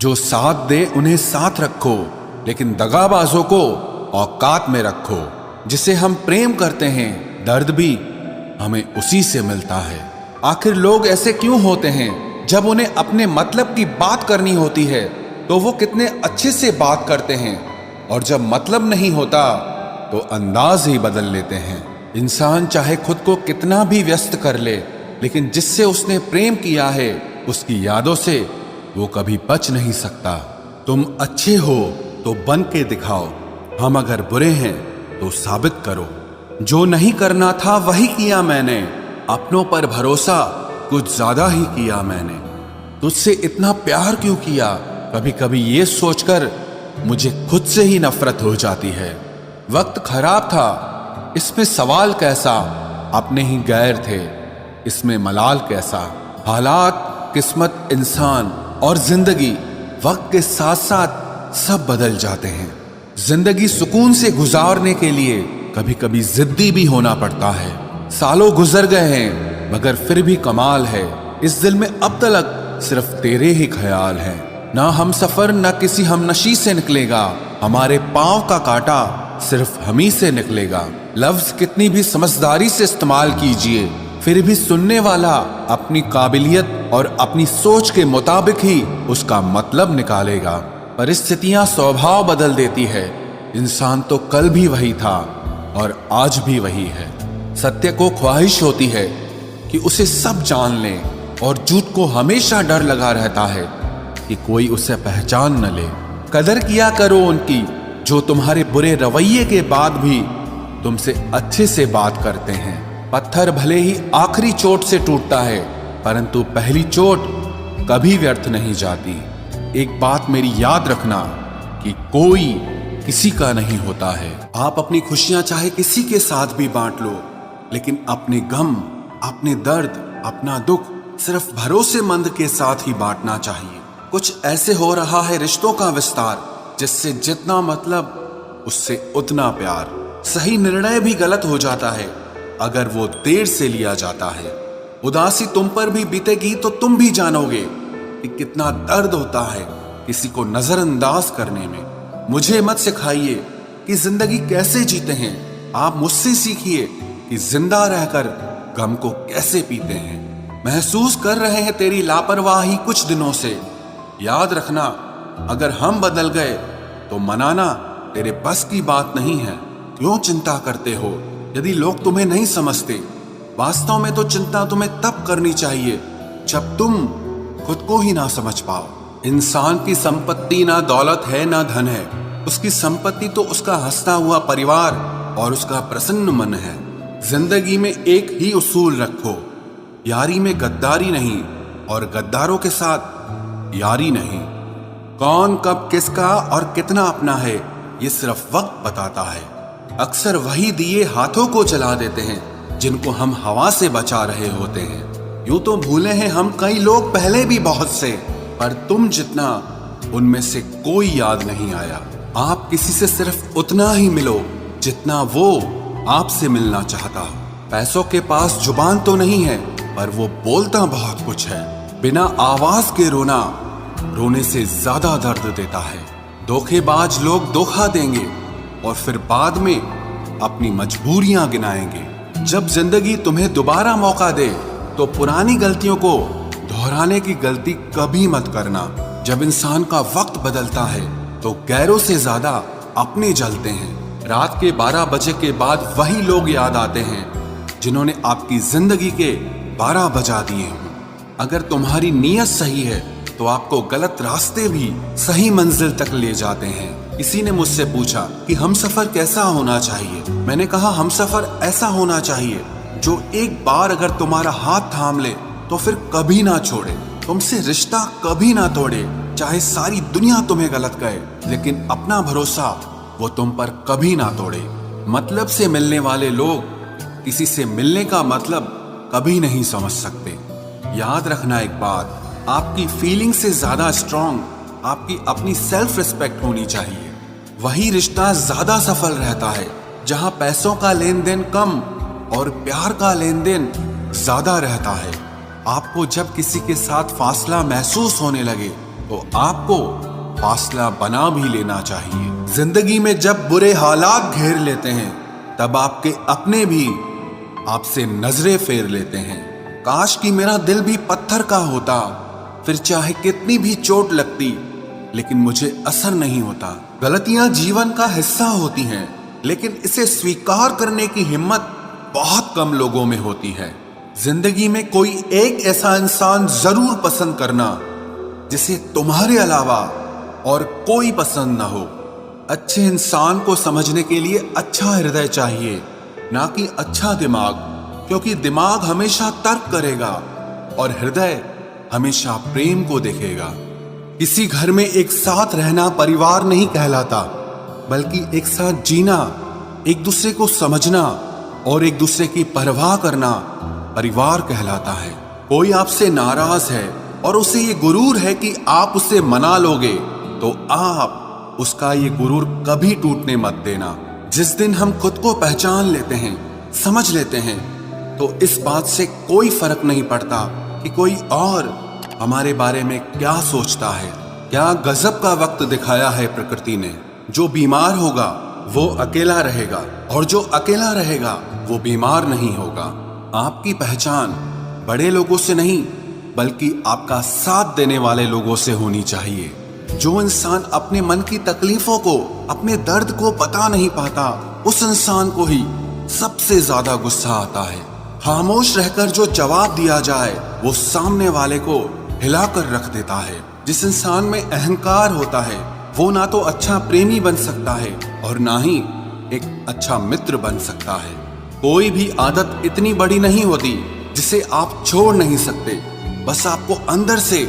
जो साथ दे उन्हें साथ रखो, लेकिन दगाबाजों को औकात में रखो। जिसे हम प्रेम करते हैं, दर्द भी हमें उसी से मिलता है। आखिर लोग ऐसे क्यों होते हैं? जब उन्हें अपने मतलब की बात करनी होती है तो वो कितने अच्छे से बात करते हैं, और जब मतलब नहीं होता तो अंदाज ही बदल लेते हैं। इंसान चाहे खुद को कितना भी व्यस्त कर ले, लेकिन जिससे उसने प्रेम किया है उसकी यादों से वो कभी बच नहीं सकता। तुम अच्छे हो तो बन के दिखाओ, हम अगर बुरे हैं तो साबित करो। जो नहीं करना था वही किया मैंने, अपनों पर भरोसा कुछ ज्यादा ही किया मैंने। तुझसे इतना प्यार क्यों किया, कभी कभी ये सोचकर मुझे खुद से ही नफरत हो जाती है। वक्त खराब था, इसमें सवाल कैसा, अपने ही गैर थे, इसमें मलाल कैसा। हालात, किस्मत, इंसान और जिंदगी वक्त के साथ साथ सब बदल जाते हैं। जिंदगी सुकून से गुजारने के लिए कभी कभी जिद्दी भी होना पड़ता है। सालों गुजर गए हैं मगर फिर भी कमाल है, इस दिल में अब तक सिर्फ तेरे ही ख्याल हैं। ना हम सफर ना किसी हमनशी से निकलेगा, हमारे पांव का कांटा सिर्फ हम ही से निकलेगा। लफ्ज कितनी भी समझदारी से इस्तेमाल कीजिए, फिर भी सुनने वाला अपनी काबिलियत और अपनी सोच के मुताबिक ही उसका मतलब निकालेगा। परिस्थितियां स्वभाव बदल देती है, इंसान तो कल भी वही था और आज भी वही है। सत्य को ख्वाहिश होती है कि उसे सब जान ले, और झूठ को हमेशा डर लगा रहता है कि कोई उसे पहचान न ले। कदर किया करो उनकी जो तुम्हारे बुरे रवैये के बाद भी तुमसे अच्छे से बात करते हैं। पत्थर भले ही आखिरी चोट से टूटता है, परंतु पहली चोट कभी व्यर्थ नहीं जाती। एक बात मेरी याद रखना कि कोई किसी का नहीं होता है। आप अपनी खुशियां चाहे किसी के साथ भी बांट लो, लेकिन अपने गम, अपने दर्द, अपना दुख सिर्फ भरोसेमंद के साथ ही बांटना चाहिए। कुछ ऐसे हो रहा है रिश्तों का विस्तार, जिससे जितना मतलब उससे उतना प्यार। सही निर्णय भी गलत हो जाता है अगर वो देर से लिया जाता है। उदासी तुम पर भी बीतेगी तो तुम भी जानोगे कि कितना दर्द होता है किसी को नजरअंदाज करने में। मुझे मत सिखाइए कि जिंदगी कैसे जीते हैं, आप मुझसे सीखिए कि जिंदा रहकर गम को कैसे पीते हैं। महसूस कर रहे हैं तेरी लापरवाही कुछ दिनों से, याद रखना अगर हम बदल गए तो मनाना तेरे बस की बात नहीं है। क्यों चिंता करते हो यदि लोग तुम्हें नहीं समझते? वास्तव में तो चिंता तुम्हें तब करनी चाहिए जब तुम खुद को ही ना समझ पाओ। इंसान की संपत्ति ना दौलत है ना धन है, उसकी संपत्ति तो उसका हंसता हुआ परिवार और उसका प्रसन्न मन है। जिंदगी में एक ही उसूल रखो, यारी में गद्दारी नहीं और गद्दारों के साथ यारी नहीं। कौन कब किसका और कितना अपना है ये सिर्फ वक्त बताता है। अक्सर वही दिए हाथों को जला देते हैं जिनको हम हवा से बचा रहे होते हैं। यूं तो भूले हैं हम कई लोग पहले भी बहुत से, पर तुम जितना उनमें से कोई याद नहीं आया। आप किसी से सिर्फ उतना ही मिलो जितना वो आपसे मिलना चाहता। पैसों के पास जुबान तो नहीं है, पर वो बोलता बहुत कुछ है। बिना आवाज के रोना रोने से ज्यादा दर्द देता है। धोखेबाज लोग धोखा देंगे और फिर बाद में अपनी मजबूरियां गिनाएंगे। जब जिंदगी तुम्हें दोबारा मौका दे तो पुरानी गलतियों को दोहराने की गलती कभी मत करना। जब इंसान का वक्त बदलता है तो गैरों से ज्यादा अपने जलते हैं। रात के 12 बजे के बाद वही लोग याद आते हैं जिन्होंने आपकी जिंदगी के 12 बजा दिए हों। अगर तुम्हारी नीयत सही है तो आपको गलत रास्ते भी सही मंजिल तक ले जाते हैं। किसी ने मुझसे पूछा कि हमसफर कैसा होना चाहिए। मैंने कहा हमसफर ऐसा होना चाहिए जो एक बार अगर तुम्हारा हाथ थाम ले तो फिर कभी ना छोड़े, तुमसे रिश्ता कभी ना तोड़े। चाहे सारी दुनिया तुम्हें गलत कहे, लेकिन अपना भरोसा वो तुम पर कभी ना तोड़े। मतलब से मिलने वाले लोग किसी से मिलने का मतलब कभी नहीं समझ सकते। याद रखना एक बात, आपकी फीलिंग से ज्यादा स्ट्रांग आपकी अपनी सेल्फ रिस्पेक्ट होनी चाहिए। वही रिश्ता ज्यादा सफल रहता है जहां पैसों का लेन देन कम और प्यार का लेन देन ज्यादा रहता है। आपको जब किसी के साथ फासला महसूस होने लगे तो आपको फासला बना भी लेना चाहिए। जिंदगी में जब बुरे हालात घेर लेते हैं तब आपके अपने भी आपसे नजरें फेर लेते हैं। काश कि मेरा दिल भी पत्थर का होता, फिर चाहे कितनी भी चोट लगती लेकिन मुझे असर नहीं होता। गलतियां जीवन का हिस्सा होती हैं, लेकिन इसे स्वीकार करने की हिम्मत बहुत कम लोगों में होती है। जिंदगी में कोई एक ऐसा इंसान जरूर पसंद करना जिसे तुम्हारे अलावा और कोई पसंद ना हो। अच्छे इंसान को समझने के लिए अच्छा हृदय चाहिए, ना कि अच्छा दिमाग, क्योंकि दिमाग हमेशा तर्क करेगा और हृदय हमेशा प्रेम को देखेगा। किसी घर में एक साथ रहना परिवार नहीं कहलाता, बल्कि एक साथ जीना, एक दूसरे को समझना और एक दूसरे की परवाह करना परिवार कहलाता है। कोई आपसे नाराज है और उसे ये गुरूर है कि आप उसे मना लोगे, तो आप उसका ये गुरूर कभी टूटने मत देना। जिस दिन हम खुद को पहचान लेते हैं, समझ लेते हैं, तो इस बात से कोई फर्क नहीं पड़ता कि कोई और हमारे बारे में क्या सोचता है। क्या गजब का वक्त दिखाया है प्रकृति ने। जो बीमार होगा वो अकेला रहेगा और जो अकेला रहेगा वो बीमार नहीं होगा। आपकी पहचान बड़े लोगों से नहीं, बल्कि आपका साथ देने वाले लोगों से होनी चाहिए। जो इंसान अपने मन की तकलीफों को, अपने दर्द को बता नहीं पाता, उस इंसान को ही सबसे ज्यादा गुस्सा आता है। खामोश रहकर जो जवाब दिया जाए वो सामने वाले को हिलाकर रख देता है। जिस इंसान में अहंकार होता है वो ना तो अच्छा प्रेमी बन सकता है और ना ही एक अच्छा मित्र बन सकता है। कोई भी आदत इतनी बड़ी नहीं होती जिसे आप छोड़ नहीं सकते, बस आपको अंदर से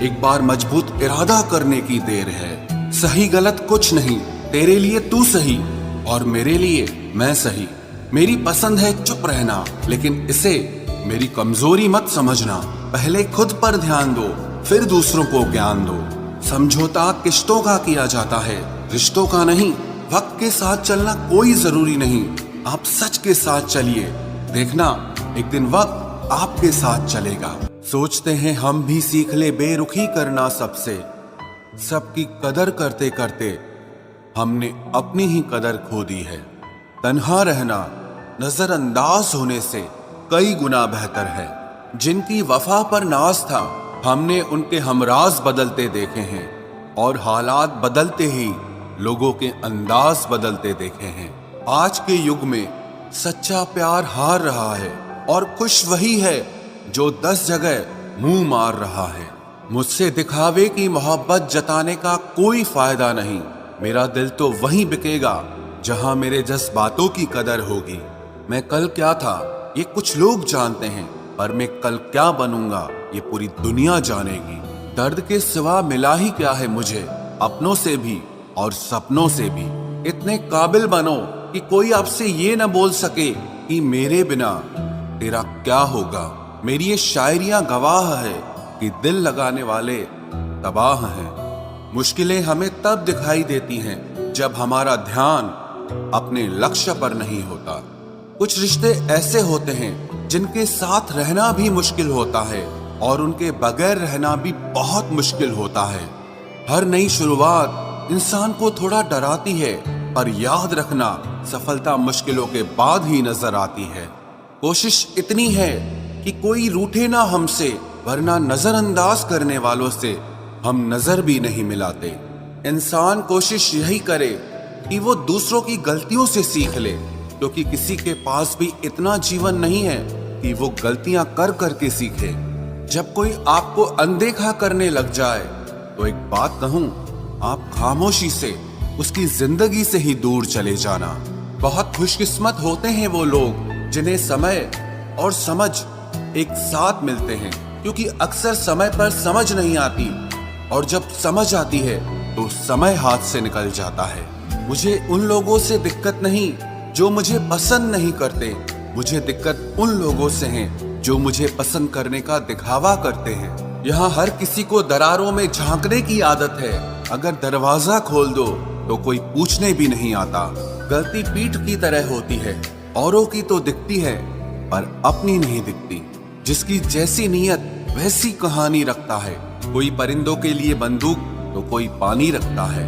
एक बार मजबूत इरादा करने की देर है। सही गलत कुछ नहीं, तेरे लिए तू सही और मेरे लिए मैं सही। मेरी पसंद है चुप रहना, लेकिन इसे मेरी कमजोरी मत समझना। पहले खुद पर ध्यान दो, फिर दूसरों को ज्ञान दो। समझौता किश्तों का किया जाता है, रिश्तों का नहीं। वक्त के साथ चलना कोई जरूरी नहीं, आप सच के साथ चलिए, देखना एक दिन वक्त आपके साथ चलेगा। सोचते हैं हम भी सीख ले बेरुखी करना सबसे, सबकी कदर करते करते हमने अपनी ही कदर खो दी है। तन्हा रहना नजरअंदाज होने से कई गुना बेहतर है। जिनकी वफा पर नाज था, हमने उनके हमराज बदलते देखे हैं और हालात बदलते ही लोगों के अंदाज बदलते देखे हैं। आज के युग में सच्चा प्यार हार रहा है और खुश वही है जो 10 जगह मुंह मार रहा है। मुझसे दिखावे की मोहब्बत जताने का कोई फायदा नहीं। मेरा दिल तो वहीं बिकेगा जहां मेरे जज्बातों की कदर होगी। मैं कल क्या था ये कुछ लोग जानते हैं, पर मैं कल क्या बनूंगा ये पूरी दुनिया जानेगी। दर्द के सिवा मिला ही क्या है मुझे, अपनों से भी और सपनों से भी। इतने काबिल बनो कि कोई आपसे ये न बोल सके कि मेरे बिना तेरा क्या होगा। मेरी ये शायरियां गवाह है कि दिल लगाने वाले तबाह हैं। मुश्किलें हमें तब दिखाई देती हैं जब हमारा ध्यान अपने लक्ष्य पर नहीं होता। कुछ रिश्ते ऐसे होते हैं जिनके साथ रहना भी मुश्किल होता है और उनके बगैर रहना भी बहुत मुश्किल होता है। हर नई शुरुआत इंसान को थोड़ा डराती है, पर याद रखना सफलता मुश्किलों के बाद ही नजर आती है। कोशिश इतनी है कि कोई रूठे ना हमसे, वरना नजरअंदाज करने वालों से हम नजर भी नहीं मिलाते। इंसान कोशिश यही करे कि वो दूसरों की गलतियों से सीख ले, क्योंकि किसी के पास भी इतना जीवन नहीं है कि वो गलतियां कर करके सीखे। जब कोई आपको अनदेखा करने लग जाए तो एक बात कहूं, आप खामोशी से उसकी जिंदगी से ही दूर चले जाना। बहुत खुशकिस्मत होते हैं वो लोग जिन्हें समय और समझ एक साथ मिलते हैं, क्योंकि अक्सर समय पर समझ नहीं आती और जब समझ आती है तो समय हाथ से निकल जाता है। मुझे उन लोगों से दिक्कत नहीं जो मुझे पसंद नहीं करते, मुझे दिक्कत उन लोगों से है जो मुझे पसंद करने का दिखावा करते हैं। यहाँ हर किसी को दरारों में झांकने की आदत है, अगर दरवाजा खोल दो तो कोई पूछने भी नहीं आता। गलती पीठ की तरह होती है, औरों की तो दिखती है पर अपनी नहीं दिखती। जिसकी जैसी नीयत वैसी कहानी रखता है। कोई परिंदों के लिए बंदूक तो कोई पानी रखता है।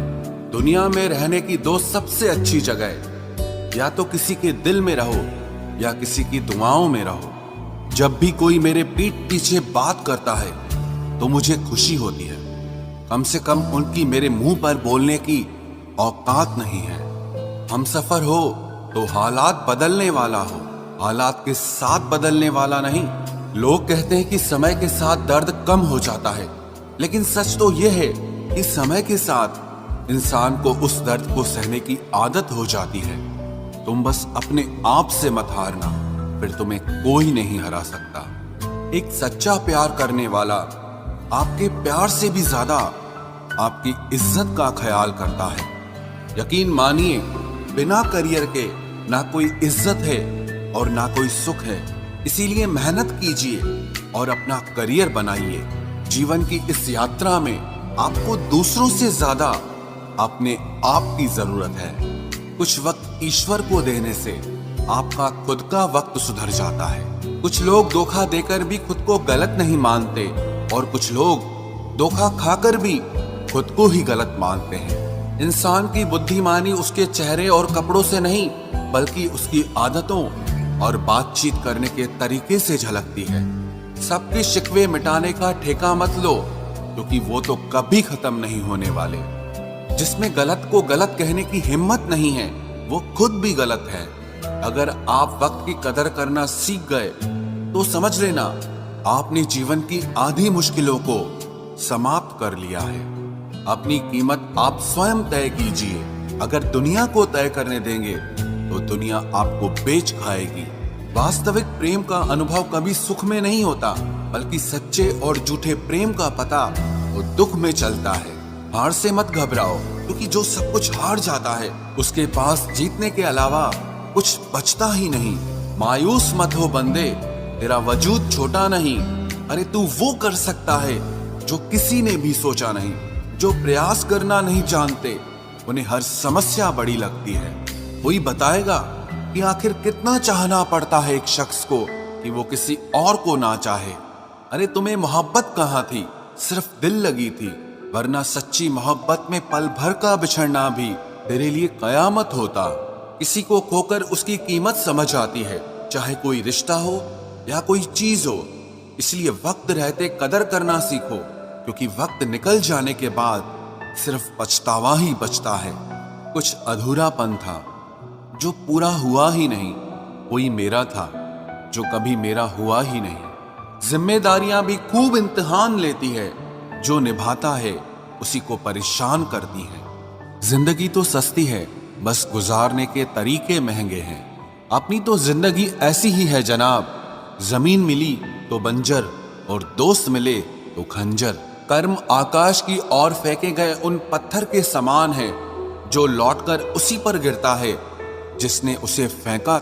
दुनिया में रहने की दो सबसे अच्छी जगह, या तो किसी के दिल में रहो या किसी की दुआओं में रहो। जब भी कोई मेरे पीठ पीछे बात करता है तो मुझे खुशी होती है। कम से कम उनकी मेरे मुंह पर बोलने की औकात नहीं है। हमसफर हो तो हालात बदलने वाला हो, हालात के साथ बदलने वाला नहीं। लोग कहते हैं कि समय के साथ दर्द कम हो जाता है, लेकिन सच तो यह है कि समय के साथ इंसान को उस दर्द को सहने की आदत हो जाती है। तुम बस अपने आप से मत हारना, फिर तुम्हें कोई नहीं हरा सकता। एक सच्चा प्यार करने वाला आपके प्यार से भी ज्यादा आपकी इज्जत का ख्याल करता है। यकीन मानिए, बिना करियर के ना कोई इज्जत है और ना कोई सुख है। इसीलिए मेहनत कीजिए और अपना करियर बनाइए। जीवन की इस यात्रा में आपको दूसरों से ज्यादा अपने आप की जरूरत है। कुछ वक्त ईश्वर को देने से आपका खुद का वक्त सुधर जाता है। कुछ लोग धोखा देकर भी खुद को गलत नहीं मानते और कुछ लोग धोखा खाकर भी खुद को ही गलत मानते हैं। इंसान की बुद्धिमानी उसके चेहरे और कपड़ों से नहीं, बल्कि उसकी आदतों और बातचीत करने के तरीके से झलकती है। सबके शिकवे मिटाने का ठेका मत लो, क्योंकि वो तो कभी खत्म नहीं होने वाले। जिसमें गलत को गलत कहने की हिम्मत नहीं है, वो खुद भी गलत है। अगर आप वक्त की कदर करना सीख गए तो समझ लेना आपने जीवन की आधी मुश्किलों को समाप्त कर लिया है। अपनी कीमत आप स्वयं तय कीजिए। अगर दुनिया को तय करने देंगे तो दुनिया आपको बेच खाएगी। वास्तविक प्रेम का अनुभव कभी सुख में नहीं होता, बल्कि सच्चे और झूठे प्रेम का पता वो दुख में चलता है। हार से मत घबराओ, क्योंकि जो सब कुछ हार जाता है उसके पास जीतने के अलावा कुछ बचता ही नहीं। मायूस मत हो बंदे, तेरा वजूद छोटा नहीं। अरे तू वो कर सकता है जो किसी ने भी सोचा नहीं। जो प्रयास करना नहीं जानते उन्हें हर समस्या बड़ी लगती है। कोई बताएगा कि आखिर कितना चाहना पड़ता है एक शख्स को कि वो किसी और को ना चाहे। अरे तुम्हें मोहब्बत कहाँ थी, सिर्फ दिल लगी थी, वरना सच्ची मोहब्बत में पल भर का बिछड़ना भी तेरे लिए कयामत होता। किसी को खोकर उसकी कीमत समझ आती है, चाहे कोई रिश्ता हो या कोई चीज हो। इसलिए वक्त रहते कदर करना सीखो, क्योंकि वक्त निकल जाने के बाद सिर्फ पछतावा ही बचता है। कुछ अधूरापन था जो पूरा हुआ ही नहीं। कोई मेरा था जो कभी मेरा हुआ ही नहीं। जिम्मेदारियां भी खूब इम्तिहान लेती है, जो निभाता है उसी को परेशान करती है। जिंदगी तो सस्ती है, बस गुजारने के तरीके महंगे हैं। अपनी तो जिंदगी ऐसी ही है जनाब, जमीन मिली तो बंजर और दोस्त मिले तो खंजर। कर्म आकाश की ओर फेंके गए उन पत्थर के समान है, जो लौटकर उसी पर गिरता है जिसने उसे फेंका।